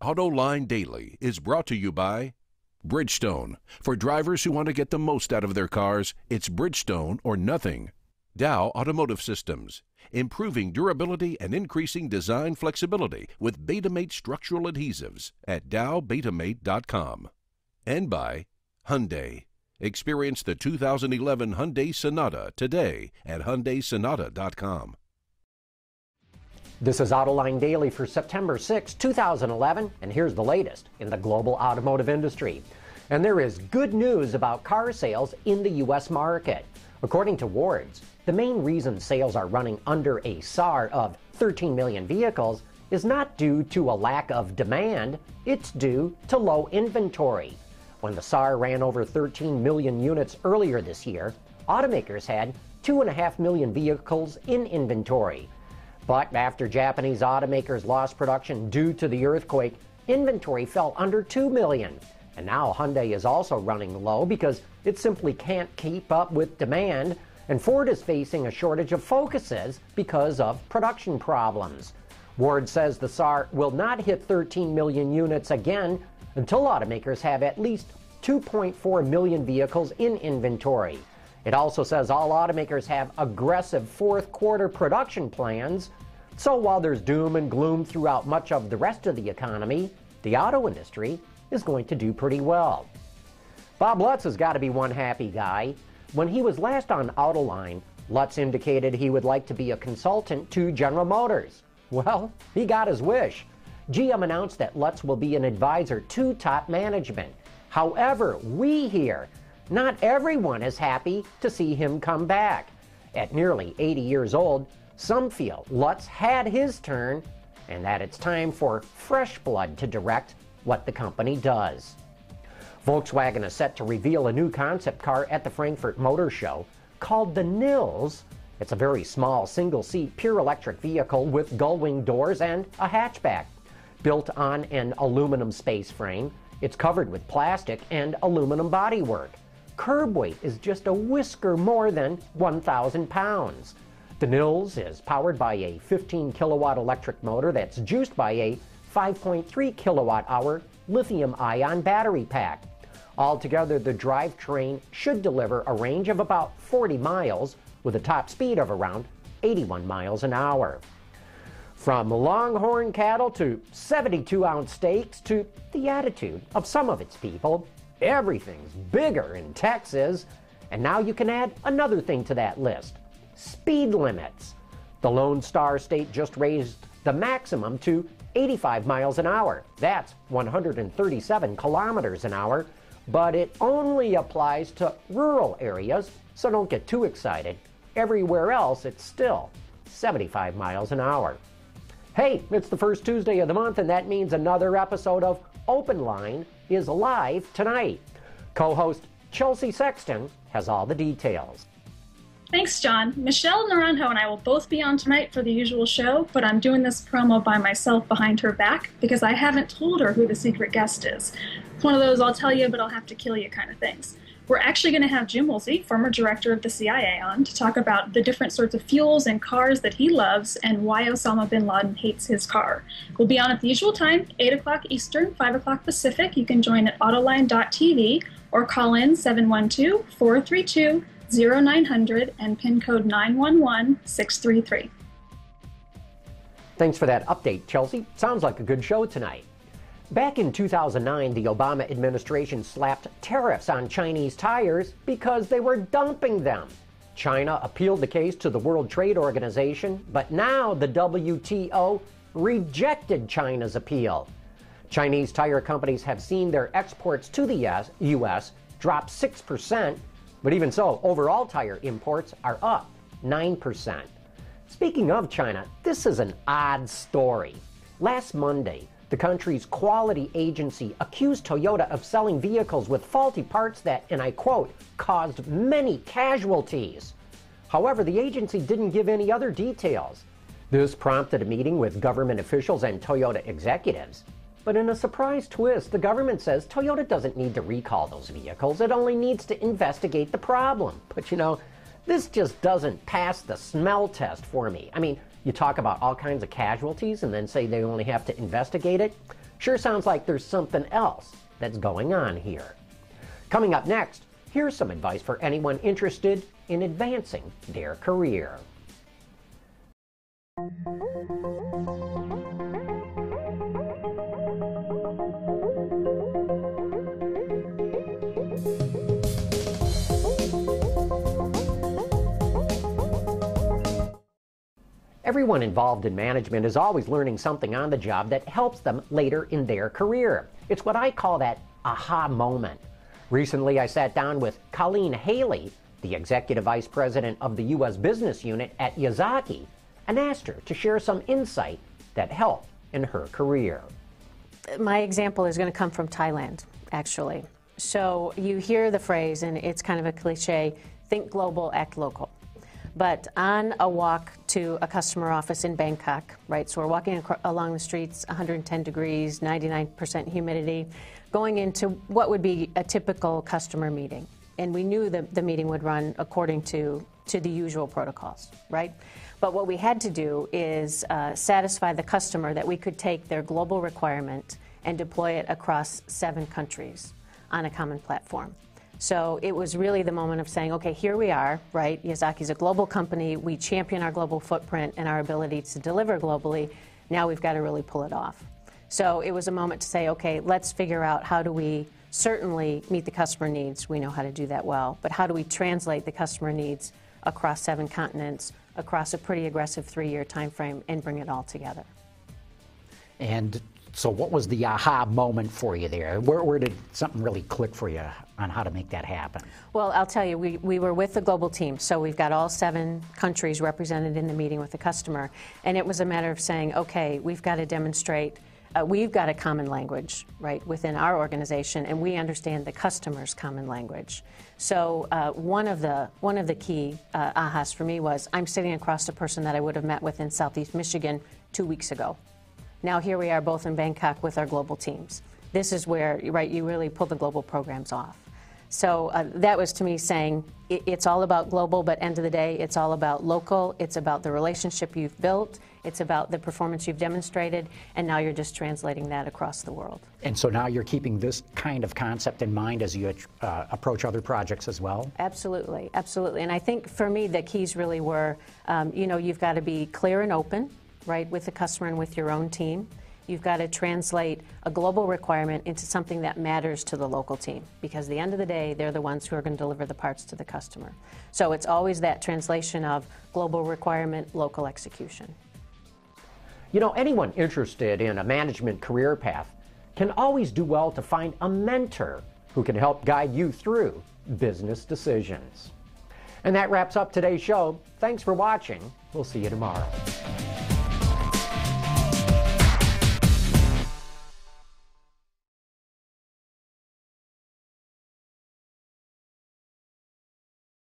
Autoline Daily is brought to you by Bridgestone. For drivers who want to get the most out of their cars, it's Bridgestone or nothing. Dow Automotive Systems, improving durability and increasing design flexibility with Betamate structural adhesives at dowbetamate.com. And by Hyundai. Experience the 2011 Hyundai Sonata today at hyundaisonata.com. This is Autoline Daily for September 6, 2011, and here's the latest in the global automotive industry. And there is good news about car sales in the U.S. market. According to Ward's, the main reason sales are running under a SAAR of 13 million vehicles is not due to a lack of demand, it's due to low inventory. When the SAAR ran over 13 million units earlier this year, automakers had 2.5 million vehicles in inventory. But after Japanese automakers lost production due to the earthquake, inventory fell under 2 million. And now Hyundai is also running low because it simply can't keep up with demand, and Ford is facing a shortage of Focuses because of production problems. Ward says the SAAR will not hit 13 million units again until automakers have at least 2.4 million vehicles in inventory. It also says all automakers have aggressive fourth quarter production plans. So while there's doom and gloom throughout much of the rest of the economy, the auto industry is going to do pretty well. Bob Lutz has got to be one happy guy. When he was last on Autoline, Lutz indicated he would like to be a consultant to General Motors. Well, he got his wish. GM announced that Lutz will be an advisor to top management. However, we hear not everyone is happy to see him come back. At nearly 80 years old, some feel Lutz had his turn and that it's time for fresh blood to direct what the company does. Volkswagen is set to reveal a new concept car at the Frankfurt Motor Show called the Nils. It's a very small single-seat pure electric vehicle with gull-wing doors and a hatchback. Built on an aluminum space frame, it's covered with plastic and aluminum bodywork. Curb weight is just a whisker more than 1,000 pounds. The Nils is powered by a 15 kilowatt electric motor that's juiced by a 5.3 kilowatt hour lithium-ion battery pack. Altogether, the drivetrain should deliver a range of about 40 miles with a top speed of around 81 miles an hour. From longhorn cattle to 72-ounce steaks to the attitude of some of its people, everything's bigger in Texas. And now you can add another thing to that list: speed limits. The Lone Star State just raised the maximum to 85 miles an hour. That's 137 kilometers an hour, but it only applies to rural areas, so don't get too excited. Everywhere else, it's still 75 miles an hour. Hey, it's the first Tuesday of the month, and that means another episode of Open Line is live tonight. Co-host Chelsea Sexton has all the details. Thanks, John. Michelle Naranjo and I will both be on tonight for the usual show, but I'm doing this promo by myself behind her back because I haven't told her who the secret guest is. It's one of those I'll tell you, but I'll have to kill you kind of things. We're actually going to have Jim Woolsey, former director of the CIA, on to talk about the different sorts of fuels and cars that he loves and why Osama bin Laden hates his car. We'll be on at the usual time, 8 o'clock Eastern, 5 o'clock Pacific. You can join at autoline.tv or call in 712-432-0900 and pin code 911633. Thanks for that update, Chelsea. Sounds like a good show tonight. Back in 2009, the Obama administration slapped tariffs on Chinese tires because they were dumping them. China appealed the case to the World Trade Organization, but now the WTO rejected China's appeal. Chinese tire companies have seen their exports to the U.S. drop 6%, but even so, overall tire imports are up 9%. Speaking of China, this is an odd story. Last Monday, the country's quality agency accused Toyota of selling vehicles with faulty parts that, and I quote, caused many casualties. However, the agency didn't give any other details. This prompted a meeting with government officials and Toyota executives. But in a surprise twist, the government says Toyota doesn't need to recall those vehicles. It only needs to investigate the problem. But you know, this just doesn't pass the smell test for me. I mean, you talk about all kinds of casualties and then say they only have to investigate it. Sure sounds like there's something else that's going on here. Coming up next, here's some advice for anyone interested in advancing their career. Everyone involved in management is always learning something on the job that helps them later in their career. It's what I call that aha moment. Recently, I sat down with Colleen Haley, the Executive Vice President of the U.S. Business Unit at Yazaki, and asked her to share some insight that helped in her career. My example is going to come from Thailand, actually. So you hear the phrase, and it's kind of a cliche, think global, act local. But on a walk to a customer office in Bangkok, right, so we're walking along the streets, 110 degrees, 99% humidity, going into what would be a typical customer meeting. And we knew that the meeting would run according to the usual protocols, right? But what we had to do is satisfy the customer that we could take their global requirement and deploy it across 7 countries on a common platform. So it was really the moment of saying, okay, here we are, right? Yazaki's a global company. We champion our global footprint and our ability to deliver globally. Now we've got to really pull it off. So it was a moment to say, okay, let's figure out how do we certainly meet the customer needs. We know how to do that well. But how do we translate the customer needs across 7 continents, across a pretty aggressive 3-year time frame, and bring it all together? And so what was the aha moment for you there? Where did something really click for you on how to make that happen? Well, I'll tell you, we were with the global team, so we've got all 7 countries represented in the meeting with the customer, and it was a matter of saying, okay, we've got to demonstrate, we've got a common language, right, within our organization, and we understand the customer's common language. So one of the key ahas for me was, I'm sitting across a person that I would have met with in Southeast Michigan 2 weeks ago. Now here we are both in Bangkok with our global teams. This is where, right, you really pull the global programs off. So that was to me saying it's all about global, but end of the day, it's all about local. It's about the relationship you've built. It's about the performance you've demonstrated, and now you're just translating that across the world. And so now you're keeping this kind of concept in mind as you approach other projects as well? Absolutely, absolutely. And I think for me, the keys really were, you've got to be clear and open, right, with the customer and with your own team. You've got to translate a global requirement into something that matters to the local team, because at the end of the day, they're the ones who are going to deliver the parts to the customer. So it's always that translation of global requirement, local execution. You know, anyone interested in a management career path can always do well to find a mentor who can help guide you through business decisions. And that wraps up today's show. Thanks for watching. We'll see you tomorrow.